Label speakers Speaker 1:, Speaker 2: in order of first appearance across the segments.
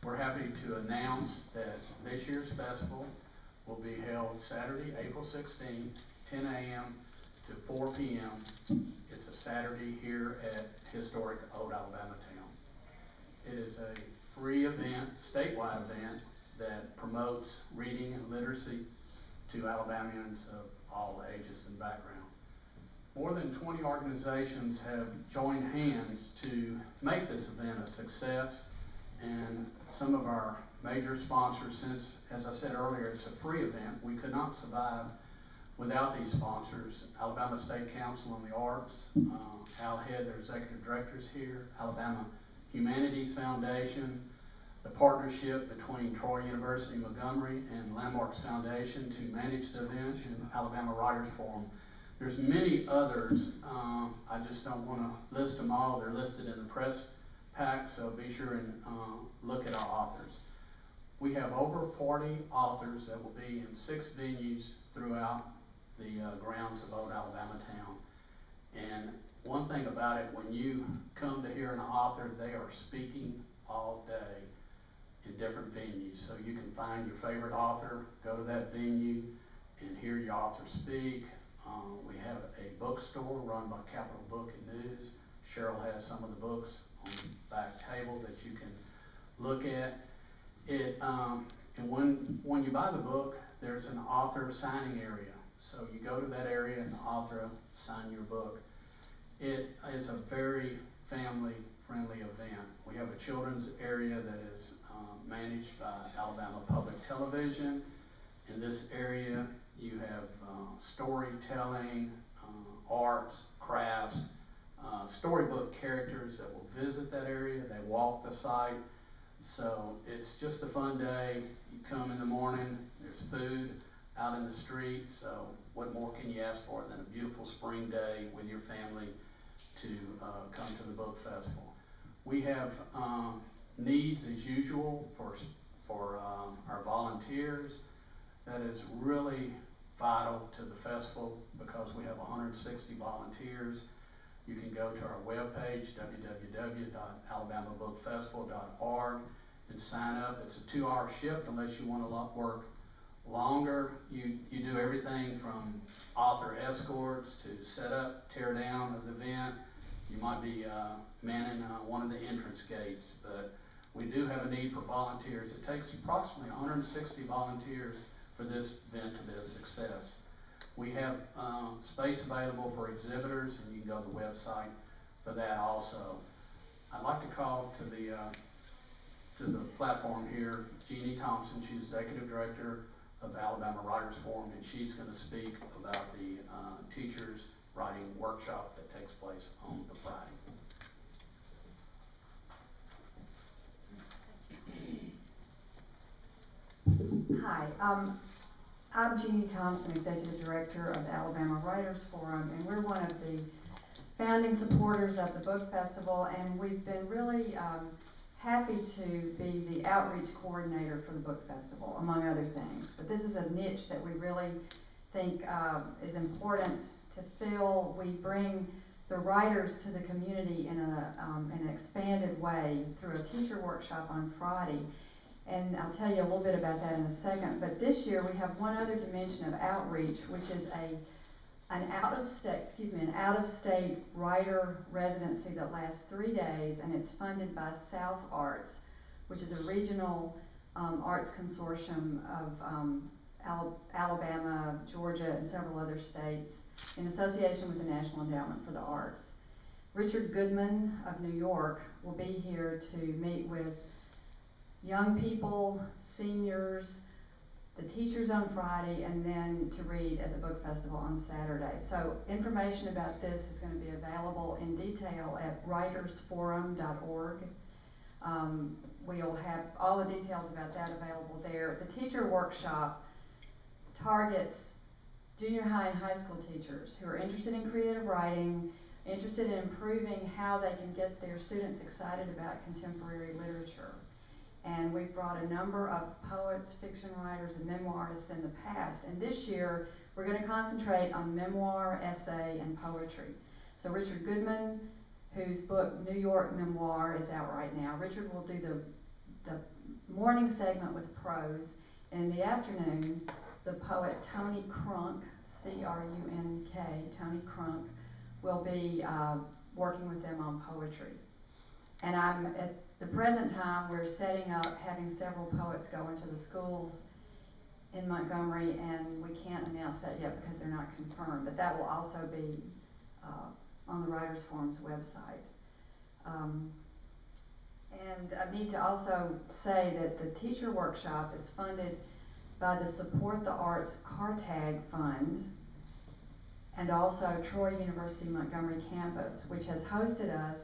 Speaker 1: We're happy to announce that this year's festival will be held Saturday, April 16th, 10 a.m. to 4 p.m. It's a Saturday here at historic Old Alabama Town. It is a free event, statewide event, that promotes reading and literacy to Alabamians of all ages and background. More than 20 organizations have joined hands to make this event a success, and some of our major sponsors, since, as I said earlier, it's a free event, we could not survive without these sponsors. Alabama State Council on the Arts, Al Head, their executive directors here, Alabama Humanities Foundation, the partnership between Troy University Montgomery and Landmarks Foundation to manage the event, and Alabama Writers Forum. There's many others. I just don't want to list them all. They're listed in the press pack, so be sure and look at our authors. We have over 40 authors that will be in 6 venues throughout the grounds of Old Alabama Town. And one thing about it, when you come to hear an author, they are speaking all day in different venues. So you can find your favorite author, go to that venue, and hear your author speak. We have a bookstore run by Capital Book and News. Cheryl has some of the books on the back table that you can look at. And when you buy the book, there's an author signing area. So you go to that area and the author will sign your book. It is a very family-friendly event. We have a children's area that is managed by Alabama Public Television. In this area, you have storytelling, arts, crafts, storybook characters that will visit that area. They walk the site. So it's just a fun day. You come in the morning, there's food out in the street. So what more can you ask for than a beautiful spring day with your family to come to the book festival? We have needs as usual for our volunteers. That is really vital to the festival because we have 160 volunteers. You can go to our webpage, www.alabamabookfestival.org, and sign up. It's a 2-hour shift unless you want to work longer. You do everything from author escorts to set up, tear down of the event. You might be manning one of the entrance gates, but we do have a need for volunteers. It takes approximately 160 volunteers for this event to be a success. We have space available for exhibitors, and you can go to the website for that also. I'd like to call to the platform here Jeannie Thompson. She's Executive Director of Alabama Writers Forum, and she's going to speak about the teachers writing workshop that takes place on the Friday.
Speaker 2: Hi, I'm Jeannie Thompson, Executive Director of Alabama Writers Forum, and we're one of the founding supporters of the book festival, and we've been really happy to be the outreach coordinator for the book festival, among other things. But this is a niche that we really think is important to fill. We bring the writers to the community in an expanded way through a teacher workshop on Friday. And I'll tell you a little bit about that in a second. But this year we have one other dimension of outreach, which is an out-of-state writer residency that lasts 3 days, and it's funded by South Arts, which is a regional arts consortium of Alabama, Georgia, and several other states in association with the National Endowment for the Arts. Richard Goodman of New York will be here to meet with young people, seniors, the teachers on Friday, and then to read at the book festival on Saturday. So information about this is going to be available in detail at writersforum.org. We'll have all the details about that available there. The teacher workshop targets junior high and high school teachers who are interested in creative writing, interested in improving how they can get their students excited about contemporary literature. And we've brought a number of poets, fiction writers, and memoirists in the past. And this year, we're going to concentrate on memoir, essay, and poetry. So Richard Goodman, whose book New York Memoir is out right now, Richard will do the the morning segment with prose. In the afternoon, the poet Tony Crunk, C-R-U-N-K, Tony Crunk, will be working with them on poetry. And at the present time, we're setting up, having several poets go into the schools in Montgomery, and we can't announce that yet because they're not confirmed, but that will also be on the Writers Forum's website. And I need to also say that the teacher workshop is funded by the Support the Arts Cartag Fund, and also Troy University Montgomery campus, which has hosted us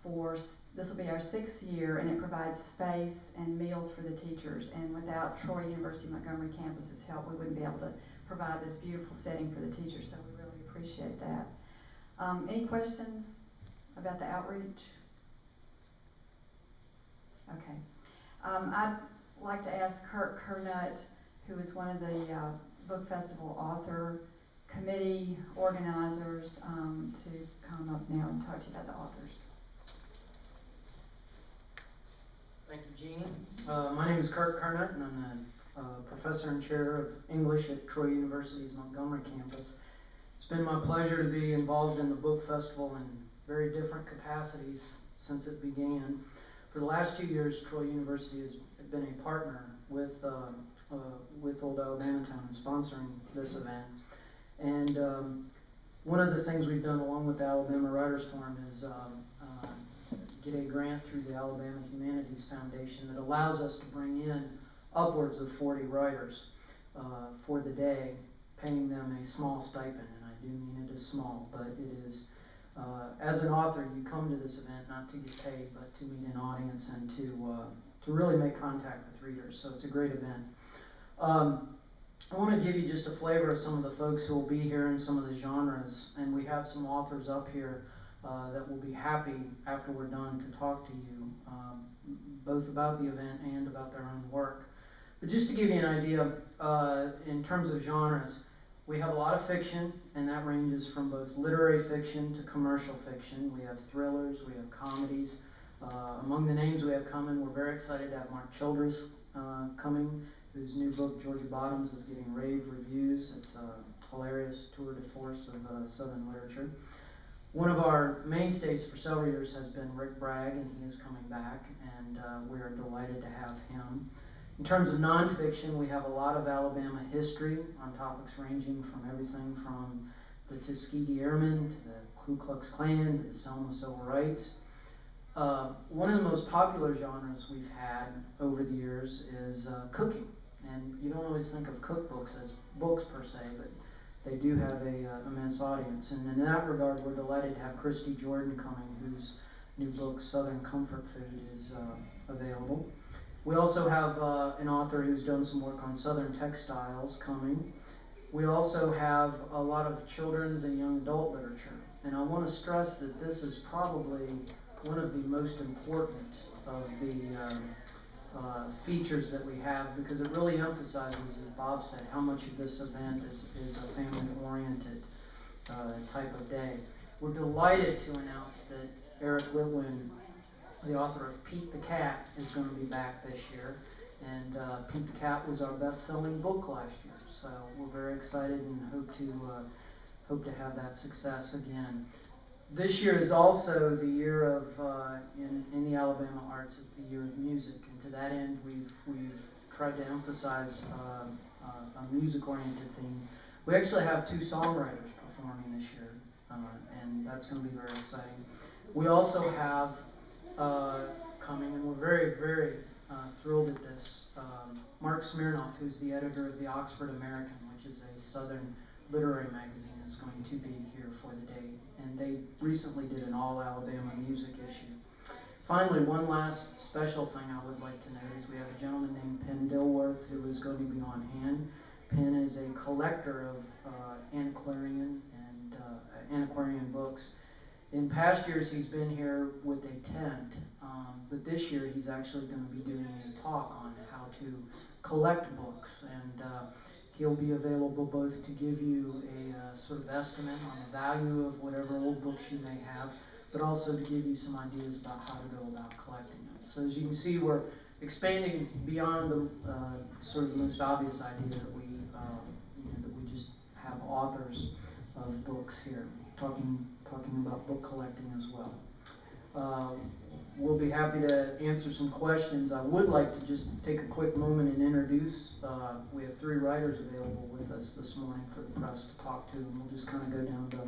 Speaker 2: for, this will be our 6th year, and it provides space and meals for the teachers. And without Troy University Montgomery campus's help, we wouldn't be able to provide this beautiful setting for the teachers, so we really appreciate that. Any questions about the outreach? Okay. I'd like to ask Kirk Kernut, who is one of the Book Festival author committee organizers, to come up now and talk to you about the authors.
Speaker 3: Thank you, Jeannie. My name is Kirk Kernut, and I'm the professor and chair of English at Troy University's Montgomery campus. It's been my pleasure to be involved in the Book Festival in very different capacities since it began. For the last 2 years, Troy University has been a partner with Old Alabamatown in sponsoring this event. And one of the things we've done along with the Alabama Writers Forum is get a grant through the Alabama Humanities Foundation that allows us to bring in upwards of 40 writers for the day, paying them a small stipend. And I do mean it is small, but it is, as an author, you come to this event not to get paid, but to meet an audience and to really make contact with readers. So it's a great event. I want to give you just a flavor of some of the folks who will be here and some of the genres, and we have some authors up here that will be happy after we're done to talk to you, both about the event and about their own work. But just to give you an idea, in terms of genres, we have a lot of fiction, and that ranges from both literary fiction to commercial fiction. We have thrillers, we have comedies. Among the names we have coming, we're very excited to have Mark Childress coming, whose new book, Georgia Bottoms, is getting rave reviews. It's a hilarious tour de force of Southern literature. One of our mainstays for several years has been Rick Bragg, and he is coming back, and we are delighted to have him. In terms of nonfiction, we have a lot of Alabama history on topics ranging from everything from the Tuskegee Airmen to the Ku Klux Klan to the Selma Civil Rights. One of the most popular genres we've had over the years is cooking. And you don't always think of cookbooks as books per se, but they do have an immense audience. And in that regard, we're delighted to have Christy Jordan coming, whose new book, Southern Comfort Food, is available. We also have an author who's done some work on Southern textiles coming. We also have a lot of children's and young adult literature. And I want to stress that this is probably one of the most important of the features that we have, because it really emphasizes, as Bob said, how much of this event is a family-oriented type of day. We're delighted to announce that Eric Litwin, the author of Pete the Cat, is going to be back this year. And Pete the Cat was our best-selling book last year, so we're very excited and hope to have that success again. This year is also the year of, in the Alabama arts, it's the year of music, and to that end we've tried to emphasize a music-oriented theme. We actually have 2 songwriters performing this year, and that's going to be very exciting. We also have coming, and we're very, very thrilled at this, Mark Smirnoff, who's the editor of the Oxford American, which is a Southern literary magazine, is going to be here for the day. And they recently did an all-Alabama music issue. Finally, one last special thing I would like to note is we have a gentleman named Penn Dilworth who is going to be on hand. Penn is a collector of antiquarian and antiquarian books. In past years, he's been here with a tent, but this year he's actually going to be doing a talk on how to collect books, and he'll be available both to give you a sort of estimate on the value of whatever old books you may have, but also to give you some ideas about how to go about collecting them. So as you can see, we're expanding beyond the sort of the most obvious idea that we that we just have authors of books here, talking about book collecting as well. We'll be happy to answer some questions. I would like to just take a quick moment and introduce. We have 3 writers available with us this morning for the press to talk to, and we'll just kind of go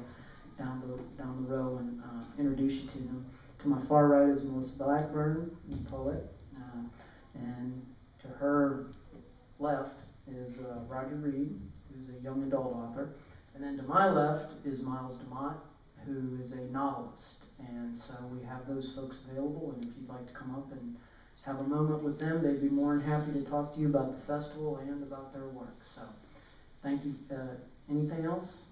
Speaker 3: down the row and introduce you to them. To my far right is Melissa Blackburn, the poet, and to her left is Roger Reed, who's a young adult author, and then to my left is Miles DeMott, who is a novelist. And so we have those folks available, and if you'd like to come up and just have a moment with them, they'd be more than happy to talk to you about the festival and about their work. So, thank you. Anything else?